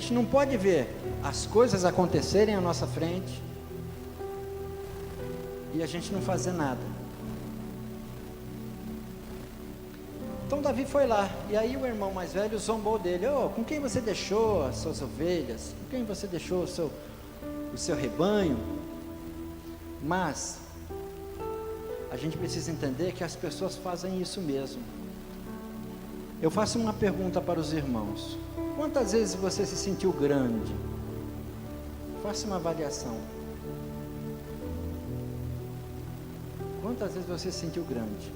gente não pode ver as coisas acontecerem à nossa frente e a gente não fazer nada. Então Davi foi lá, e aí o irmão mais velho zombou dele: com quem você deixou as suas ovelhas? Com quem você deixou o seu rebanho? Mas a gente precisa entender que as pessoas fazem isso mesmo. Eu faço uma pergunta para os irmãos: quantas vezes você se sentiu grande? Faça uma avaliação. Quantas vezes você se sentiu grande?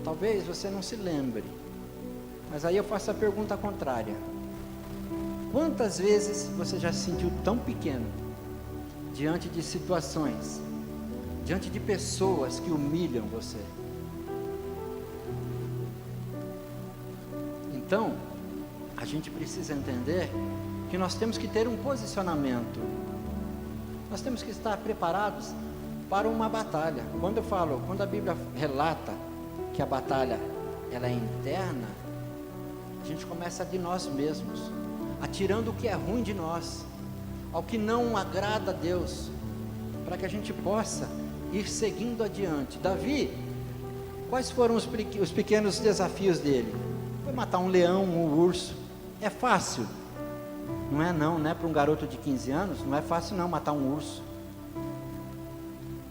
Talvez você não se lembre, mas aí eu faço a pergunta contrária: quantas vezes você já se sentiu tão pequeno diante de situações, diante de pessoas que humilham você? Então, a gente precisa entender que nós temos que ter um posicionamento, nós temos que estar preparados para uma batalha. Quando a Bíblia relata que a batalha ela é interna, a gente começa de nós mesmos, atirando o que é ruim de nós, ao que não agrada a Deus, para que a gente possa ir seguindo adiante. Davi, quais foram os pequenos desafios dele? Foi matar um leão, um urso. É fácil? Não é não, né? Para um garoto de 15 anos, não é fácil não matar um urso.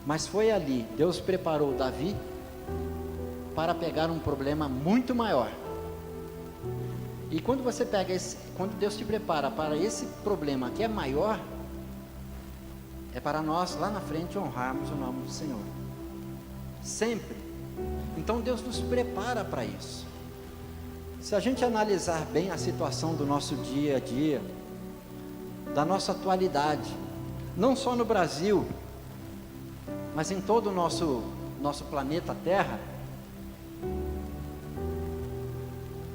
Mas foi ali, Deus preparou Davi para pegar um problema muito maior. E quando quando Deus te prepara para esse problema que é maior, é para nós lá na frente honrarmos o nome do Senhor. Sempre. Então Deus nos prepara para isso. Se a gente analisar bem a situação do nosso dia a dia, da nossa atualidade, não só no Brasil, mas em todo o nosso planeta Terra,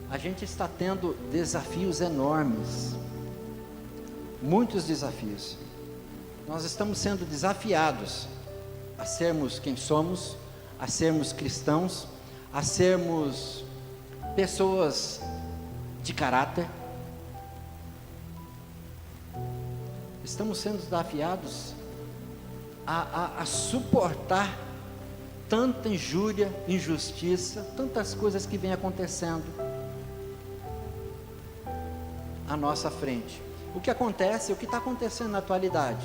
a gente está tendo desafios enormes, muitos desafios. Nós estamos sendo desafiados a sermos quem somos, a sermos cristãos, a sermos pessoas de caráter. Estamos sendo desafiados a suportar tanta injúria, injustiça, tantas coisas que vêm acontecendo à nossa frente. O que acontece, o que está acontecendo na atualidade?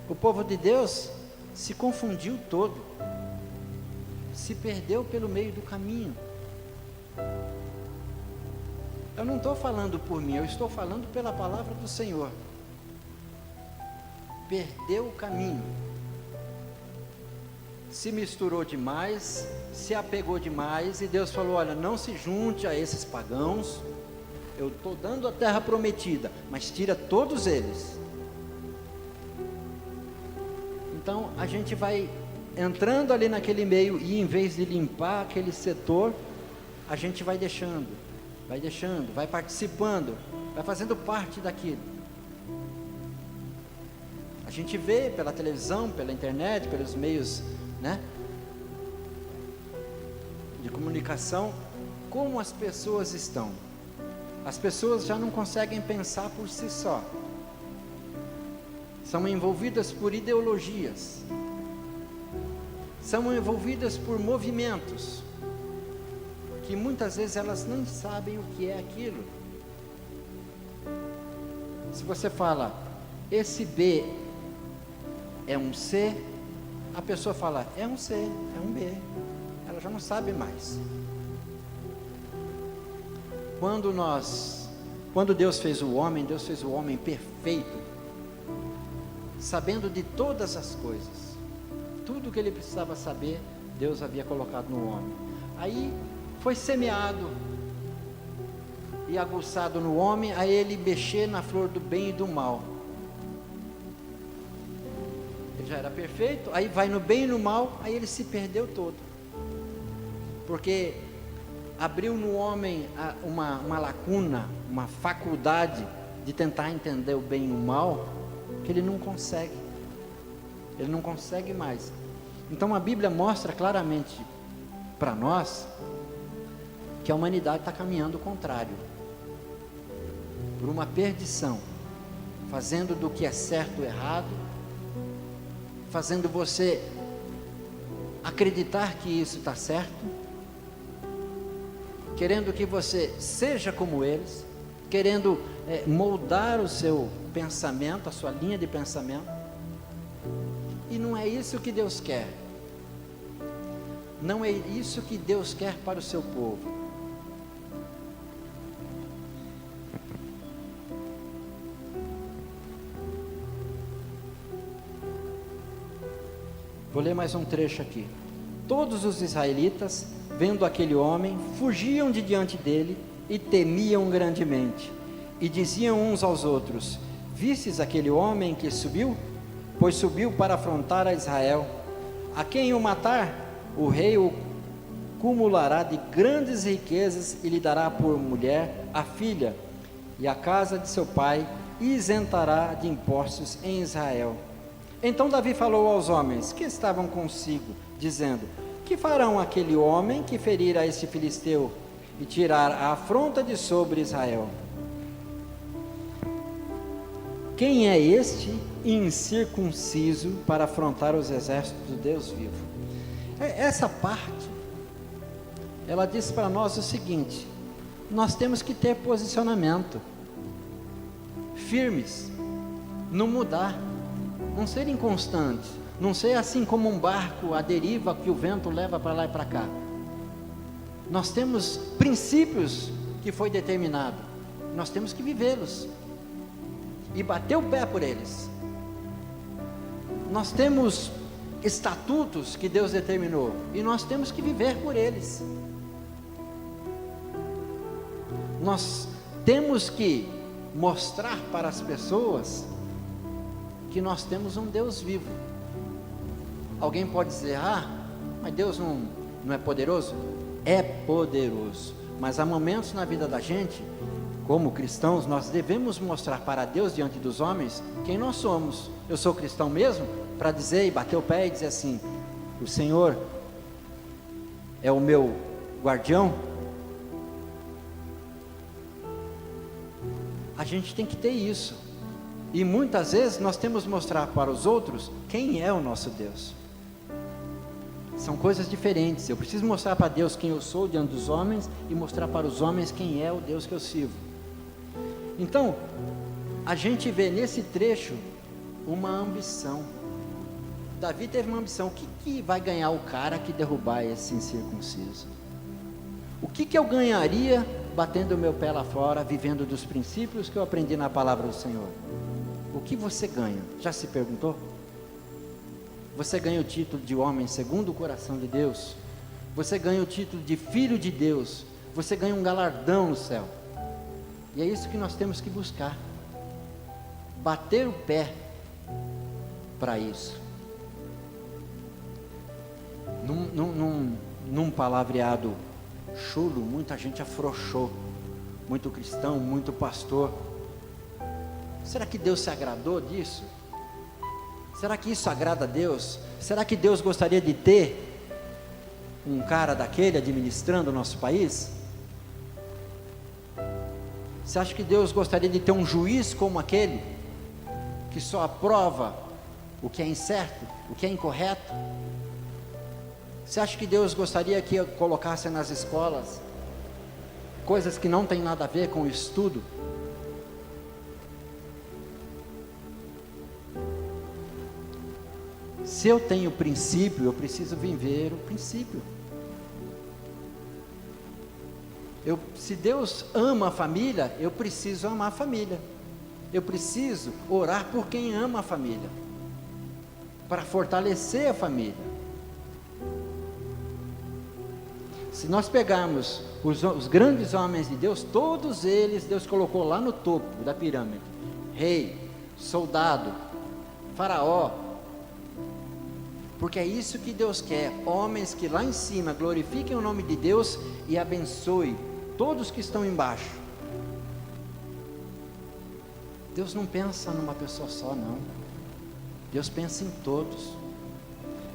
O povo de Deus se confundiu todo, se perdeu pelo meio do caminho. Eu não estou falando por mim, eu estou falando pela palavra do Senhor. Perdeu o caminho, se misturou demais, se apegou demais, e Deus falou: olha, não se junte a esses pagãos, eu estou dando a terra prometida, mas tira todos eles. Então a gente vai entrando ali naquele meio, e em vez de limpar aquele setor, a gente vai deixando, vai participando, vai fazendo parte daquilo. A gente vê pela televisão, pela internet, pelos meios, né, de comunicação, como as pessoas estão. As pessoas já não conseguem pensar por si só, são envolvidas por ideologias, são envolvidas por movimentos, que muitas vezes elas não sabem o que é aquilo. Se você fala, esse B é um C, a pessoa fala, é um C, é um B, ela já não sabe mais. Quando Deus fez o homem perfeito, sabendo de todas as coisas, tudo que ele precisava saber, Deus havia colocado no homem. Aí foi semeado e aguçado no homem a ele mexer na flor do bem e do mal. Ele já era perfeito, aí vai no bem e no mal, aí ele se perdeu todo, porque abriu no homem uma lacuna, uma faculdade de tentar entender o bem e o mal, que ele não consegue mais. Então a Bíblia mostra claramente para nós que a humanidade está caminhando o contrário. por uma perdição, fazendo do que é certo errado, fazendo você acreditar que isso está certo, querendo que você seja como eles, querendo moldar o seu pensamento, a sua linha de pensamento, e não é isso que Deus quer, não é isso que Deus quer para o seu povo. Vou ler mais um trecho aqui. Todos os israelitas, vendo aquele homem, fugiam de diante dele e temiam grandemente. E diziam uns aos outros: vistes aquele homem que subiu? Pois subiu para afrontar a Israel. A quem o matar, o rei o cumulará de grandes riquezas e lhe dará por mulher a filha e a casa de seu pai, e isentará de impostos em Israel. Então Davi falou aos homens que estavam consigo, dizendo: que farão aquele homem que ferir a este filisteu e tirar a afronta de sobre Israel? Quem é este incircunciso para afrontar os exércitos do Deus vivo? Essa parte, ela diz para nós o seguinte: nós temos que ter posicionamento, firmes, não mudar, não ser inconstantes, não ser assim como um barco à deriva que o vento leva para lá e para cá. Nós temos princípios que foi determinado, nós temos que vivê-los e bater o pé por eles. Nós temos estatutos que Deus determinou e nós temos que viver por eles. Nós temos que mostrar para as pessoas que nós temos um Deus vivo. Alguém pode dizer: ah, mas Deus não é poderoso? É poderoso, mas há momentos na vida da gente, como cristãos, nós devemos mostrar para Deus diante dos homens quem nós somos. Eu sou cristão mesmo para dizer e bater o pé e dizer assim: o Senhor é o meu guardião. A gente tem que ter isso, e muitas vezes nós temos que mostrar para os outros quem é o nosso Deus. São coisas diferentes. Eu preciso mostrar para Deus quem eu sou diante dos homens e mostrar para os homens quem é o Deus que eu sirvo. Então, a gente vê nesse trecho uma ambição. Davi teve uma ambição: o que vai ganhar o cara que derrubar esse incircunciso? O que eu ganharia batendo o meu pé lá fora, vivendo dos princípios que eu aprendi na palavra do Senhor? O que você ganha? Já se perguntou? Você ganha o título de homem segundo o coração de Deus, você ganha o título de filho de Deus, você ganha um galardão no céu, e é isso que nós temos que buscar, bater o pé para isso. Num palavreado chulo, muita gente afrouxou, muito cristão, muito pastor. Será que Deus se agradou disso? Será que isso agrada a Deus? Será que Deus gostaria de ter um cara daquele administrando o nosso país? Você acha que Deus gostaria de ter um juiz como aquele, que só aprova o que é incerto, o que é incorreto? Você acha que Deus gostaria que eu colocasse nas escolas coisas que não tem nada a ver com o estudo? Se eu tenho princípio, eu preciso viver o princípio. Se Deus ama a família, eu preciso amar a família. Eu preciso orar por quem ama a família, para fortalecer a família. Se nós pegarmos os grandes homens de Deus, todos eles Deus colocou lá no topo da pirâmide: rei, soldado, faraó, porque é isso que Deus quer, homens que lá em cima glorifiquem o nome de Deus e abençoem todos que estão embaixo. Deus não pensa numa pessoa só, não. Deus pensa em todos.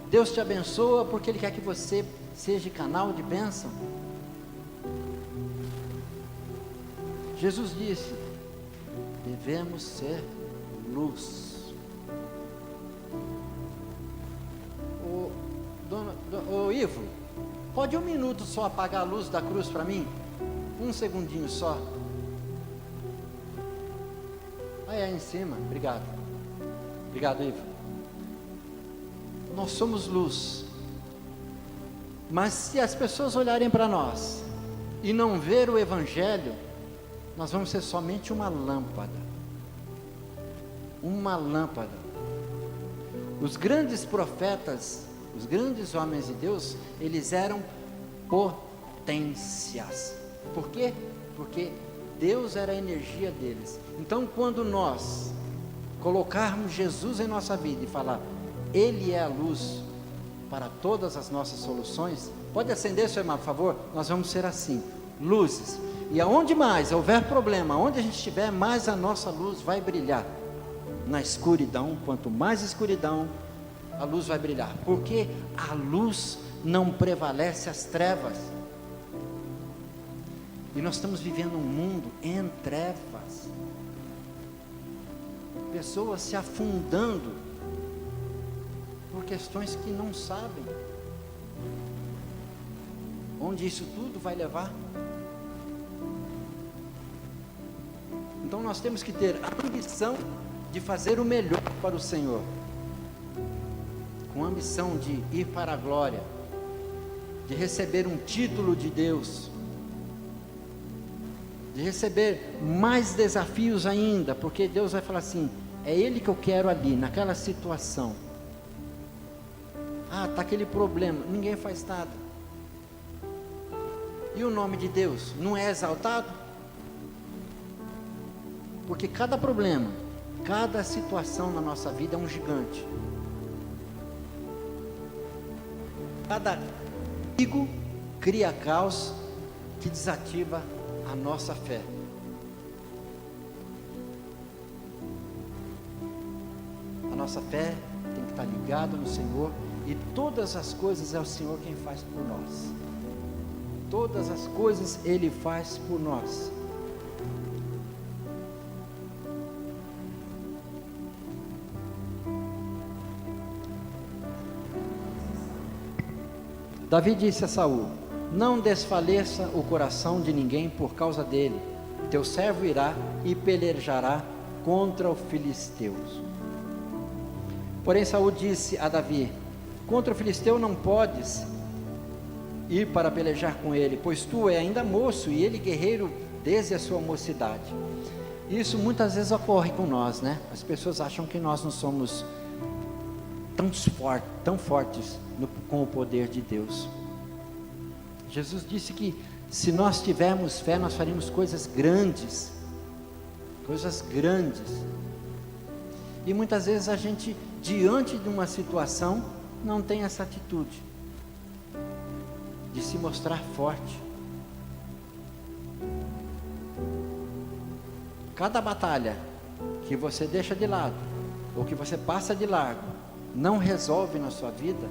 Deus te abençoa porque Ele quer que você seja canal de bênção. Jesus disse: devemos ser luz. Ô Ivo, pode 1 minuto só apagar a luz da cruz para mim? 1 segundinho só. Aí em cima, obrigado. Obrigado, Ivo. Nós somos luz. Mas se as pessoas olharem para nós e não ver o Evangelho, nós vamos ser somente uma lâmpada. Uma lâmpada. Os grandes profetas, os grandes homens de Deus, eles eram potências. Por quê? Porque Deus era a energia deles. Então, quando nós colocarmos Jesus em nossa vida e falar, Ele é a luz para todas as nossas soluções, pode acender, seu irmão, por favor? Nós vamos ser assim, luzes. E aonde mais houver problema, onde a gente estiver, mais a nossa luz vai brilhar. Na escuridão, quanto mais escuridão, a luz vai brilhar. Porque a luz não prevalece às trevas. E nós estamos vivendo um mundo em trevas. Pessoas se afundando por questões que não sabem onde isso tudo vai levar. Então nós temos que ter a ambição de fazer o melhor para o Senhor, com a ambição de ir para a glória, de receber um título de Deus, de receber mais desafios ainda, porque Deus vai falar assim, é Ele que eu quero ali, naquela situação. Ah, está aquele problema, ninguém faz nada. E o nome de Deus não é exaltado? Porque cada problema, cada situação na nossa vida é um gigante. Cada perigo cria caos que desativa a nossa fé. A nossa fé tem que estar ligada no Senhor, e todas as coisas é o Senhor quem faz por nós. Todas as coisas Ele faz por nós. Davi disse a Saul, não desfaleça o coração de ninguém por causa dele, teu servo irá e pelejará contra os filisteus. Porém Saul disse a Davi, contra o filisteu não podes ir para pelejar com ele, pois tu é ainda moço e ele guerreiro desde a sua mocidade. Isso muitas vezes ocorre com nós, né? As pessoas acham que nós não somos tão fortes com o poder de Deus. Jesus disse que se nós tivermos fé, nós faremos coisas grandes. Coisas grandes. E muitas vezes a gente, diante de uma situação, não tem essa atitude de se mostrar forte. Cada batalha que você deixa de lado, ou que você passa de largo, não resolve na sua vida,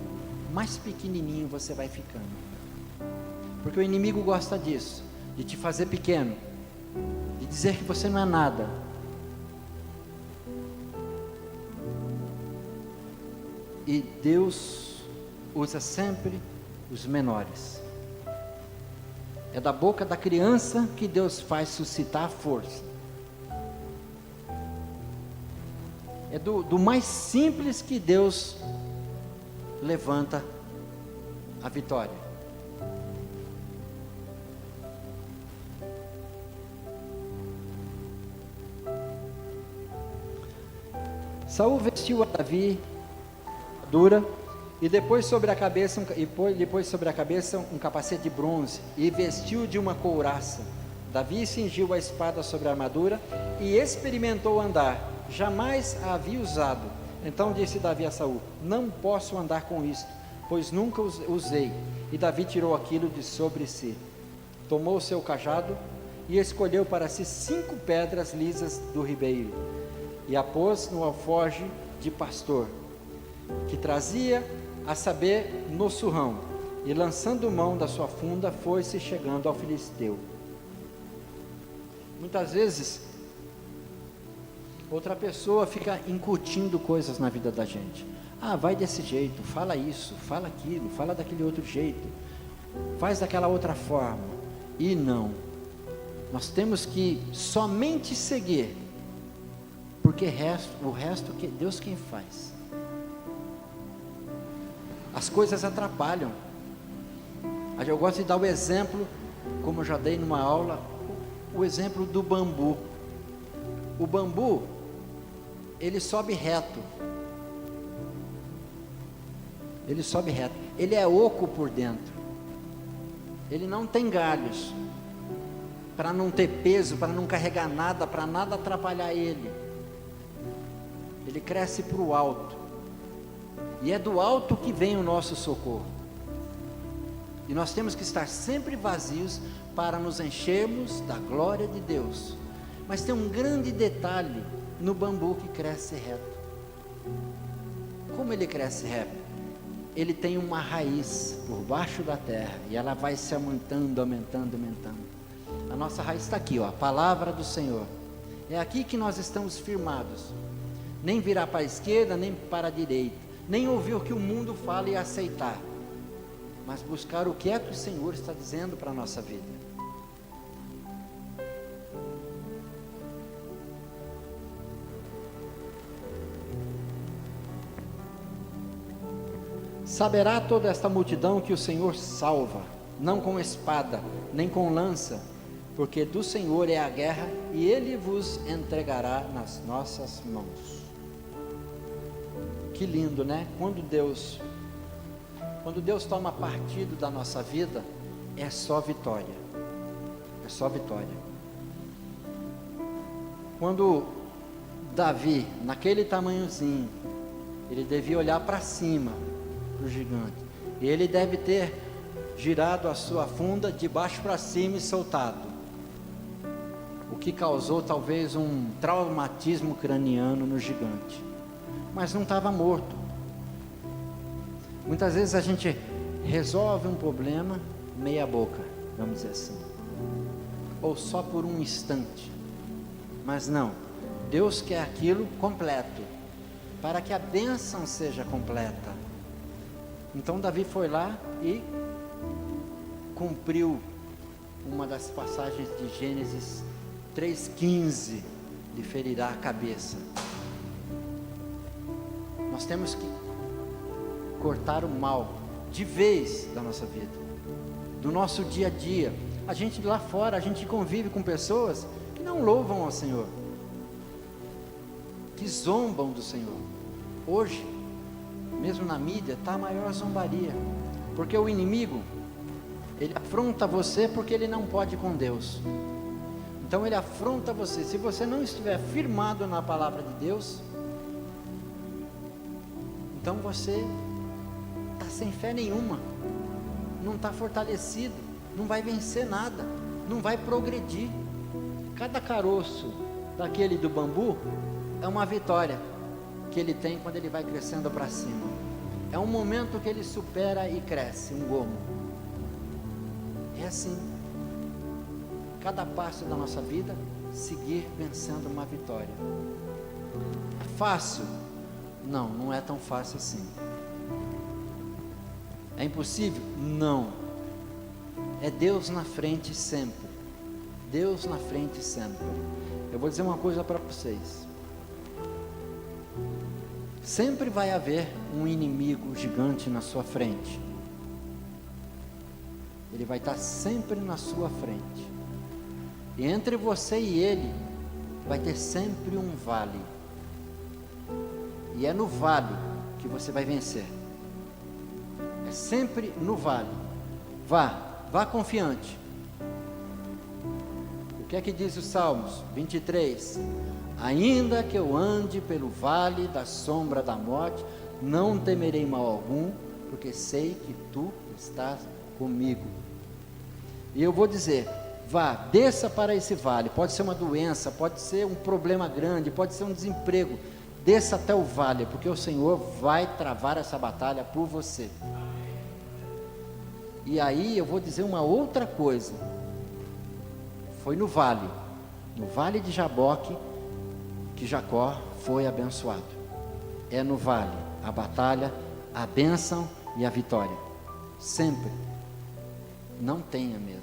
mais pequenininho você vai ficando. Porque o inimigo gosta disso, de te fazer pequeno, de dizer que você não é nada. E Deus usa sempre os menores. É da boca da criança que Deus faz suscitar a força. É do mais simples que Deus levanta a vitória. Saul vestiu a Davi dura e depois sobre a cabeça um capacete de bronze e vestiu de uma couraça. Davi cingiu a espada sobre a armadura e experimentou andar. Jamais a havia usado. Então disse Davi a Saul, não posso andar com isto, pois nunca usei. E Davi tirou aquilo de sobre si, tomou o seu cajado e escolheu para si 5 pedras lisas do ribeiro, e a pôs no alforje de pastor, que trazia, a saber, no surrão, e lançando mão da sua funda, foi-se chegando ao filisteu. Muitas vezes Outra pessoa fica incutindo coisas na vida da gente. Ah, vai desse jeito, fala isso, fala aquilo, fala daquele outro jeito, faz daquela outra forma. E não, nós temos que somente seguir, porque o resto que Deus quem faz. As coisas atrapalham. Eu gosto de dar o exemplo, como eu já dei numa aula, o exemplo do bambu. O bambu, ele sobe reto. Ele sobe reto. Ele é oco por dentro. Ele não tem galhos, para não ter peso, para não carregar nada, para nada atrapalhar ele. Ele cresce para o alto. E é do alto que vem o nosso socorro. E nós temos que estar sempre vazios para nos enchermos da glória de Deus. Mas tem um grande detalhe no bambu que cresce reto. Como ele cresce reto? Ele tem uma raiz por baixo da terra e ela vai se aumentando, aumentando, aumentando. A nossa raiz está aqui, ó, a palavra do Senhor. É aqui que nós estamos firmados. Nem virar para a esquerda, nem para a direita. Nem ouvir o que o mundo fala e aceitar. Mas buscar o que é que o Senhor está dizendo para a nossa vida. Saberá toda esta multidão que o Senhor salva, não com espada, nem com lança, porque do Senhor é a guerra e Ele vos entregará nas nossas mãos. Que lindo, né? Quando Deus toma partido da nossa vida, é só vitória. É só vitória. Quando Davi, naquele tamanhozinho, ele devia olhar para cima, para o gigante. E ele deve ter girado a sua funda de baixo para cima e soltado. O que causou talvez um traumatismo craniano no gigante. Mas não estava morto. Muitas vezes a gente resolve um problema meia boca, vamos dizer assim, ou só por um instante. Mas não, Deus quer aquilo completo, para que a bênção seja completa. Então Davi foi lá e cumpriu uma das passagens de Gênesis 3,15, de ferirá a cabeça. Nós temos que cortar o mal de vez da nossa vida, do nosso dia a dia. A gente lá fora, a gente convive com pessoas que não louvam ao Senhor, que zombam do Senhor. Hoje, mesmo na mídia, está a maior zombaria, porque o inimigo, ele afronta você porque ele não pode com Deus. Então ele afronta você. Se você não estiver firmado na palavra de Deus, então você está sem fé nenhuma, não está fortalecido, não vai vencer nada, não vai progredir. Cada caroço daquele do bambu é uma vitória que ele tem quando ele vai crescendo para cima. É um momento que ele supera e cresce, um gomo. É assim, cada passo da nossa vida, seguir vencendo uma vitória. É fácil? Não, não é tão fácil assim. É impossível? Não. É Deus na frente sempre. Deus na frente sempre. Eu vou dizer uma coisa para vocês. Sempre vai haver um inimigo gigante na sua frente. Ele vai estar sempre na sua frente. E entre você e ele, vai ter sempre um vale. E é no vale que você vai vencer. É sempre no vale. Vá confiante. O que é que diz os Salmos 23? Ainda que eu ande pelo vale da sombra da morte, não temerei mal algum, porque sei que tu estás comigo. E eu vou dizer, vá, desça para esse vale. Pode ser uma doença, pode ser um problema grande, pode ser um desemprego. Desça até o vale, porque o Senhor vai travar essa batalha por você. E aí eu vou dizer uma outra coisa. Foi no vale de Jaboque, que Jacó foi abençoado. É no vale a batalha, a bênção e a vitória. Sempre. Não tenha medo.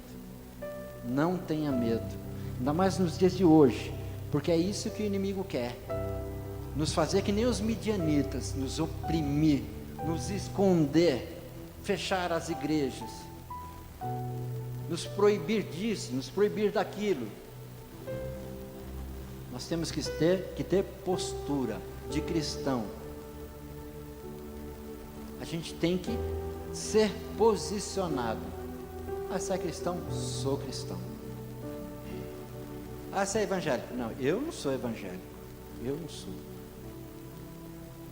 Não tenha medo. Ainda mais nos dias de hoje, porque é isso que o inimigo quer. Nos fazer que nem os midianitas, nos oprimir, nos esconder, fechar as igrejas, nos proibir disso, nos proibir daquilo. Nós temos que ter postura de cristão. A gente tem que ser posicionado. Ah, você é cristão? Sou cristão. Ah, você é evangélico? Não, eu não sou evangélico. Eu não sou.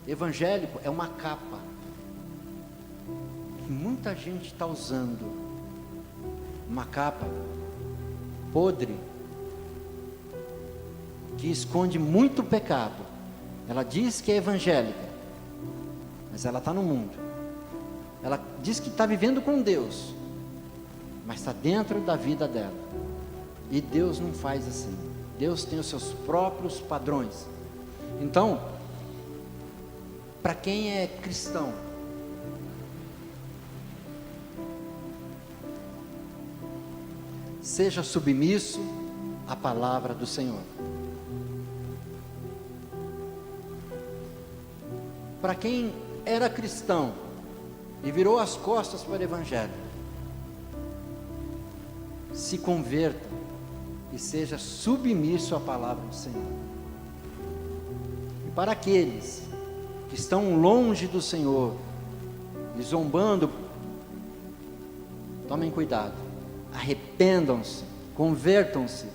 Evangélico é uma capa que muita gente está usando. Uma capa podre, que esconde muito pecado. Ela diz que é evangélica, mas ela está no mundo. Ela diz que está vivendo com Deus, mas está dentro da vida dela. E Deus não faz assim. Deus tem os seus próprios padrões. Então, para quem é cristão, seja submisso à palavra do Senhor. Para quem era cristão e virou as costas para o evangelho, se converta e seja submisso à palavra do Senhor. E para aqueles que estão longe do Senhor e zombando, tomem cuidado, arrependam-se, convertam-se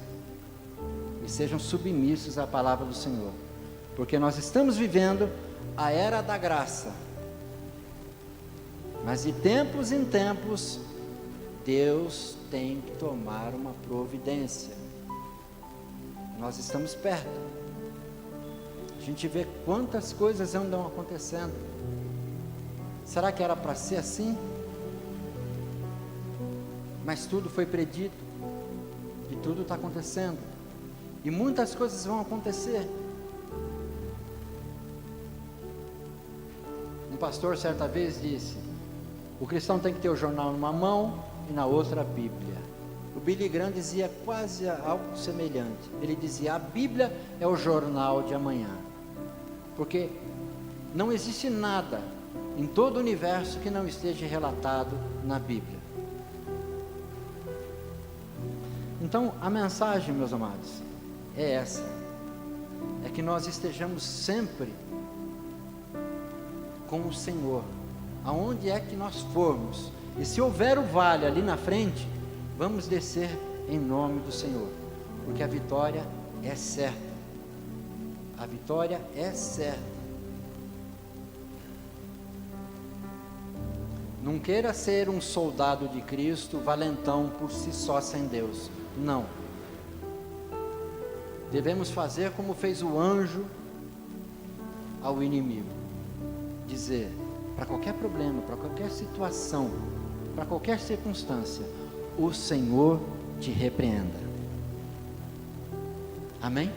e sejam submissos à palavra do Senhor, porque nós estamos vivendo a era da graça, mas de tempos em tempos Deus tem que tomar uma providência. Nós estamos perto. A gente vê quantas coisas andam acontecendo. Será que era para ser assim? Mas tudo foi predito, e tudo está acontecendo, e muitas coisas vão acontecer. Um pastor certa vez disse: o cristão tem que ter o jornal numa mão e na outra a Bíblia. O Billy Graham dizia quase algo semelhante. Ele dizia: a Bíblia é o jornal de amanhã, porque não existe nada em todo o universo que não esteja relatado na Bíblia. Então a mensagem, meus amados, é essa: é que nós estejamos sempre com o Senhor, aonde é que nós formos, e se houver o vale ali na frente, vamos descer em nome do Senhor, porque a vitória é certa. A vitória é certa. Não queira ser um soldado de Cristo, valentão por si só, sem Deus. Não. Devemos fazer como fez o anjo ao inimigo. Dizer, para qualquer problema, para qualquer situação, para qualquer circunstância, o Senhor te repreenda. Amém?